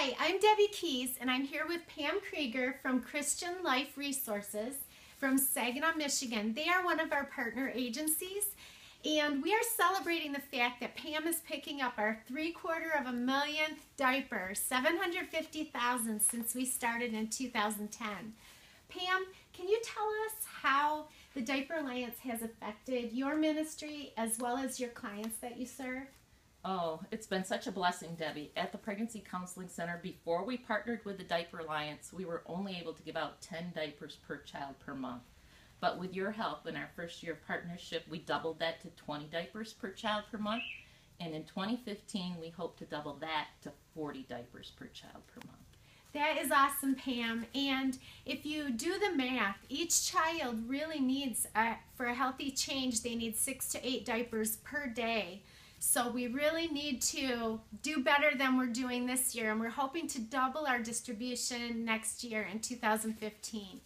Hi, I'm Debbie Keys, and I'm here with Pam Krieger from Christian Life Resources from Saginaw, Michigan. They are one of our partner agencies, and we are celebrating the fact that Pam is picking up our 750,000th diaper, 750,000 since we started in 2010. Pam, can you tell us how the Diaper Alliance has affected your ministry as well as your clients that you serve? Oh, it's been such a blessing, Debbie. At the Pregnancy Counseling Center, before we partnered with the Diaper Alliance, we were only able to give out 10 diapers per child per month. But with your help in our first year of partnership, we doubled that to 20 diapers per child per month. And in 2015, we hope to double that to 40 diapers per child per month. That is awesome, Pam. And if you do the math, each child really needs, for a healthy change, they need 6 to 8 diapers per day. So we really need to do better than we're doing this year, and we're hoping to double our distribution next year in 2015.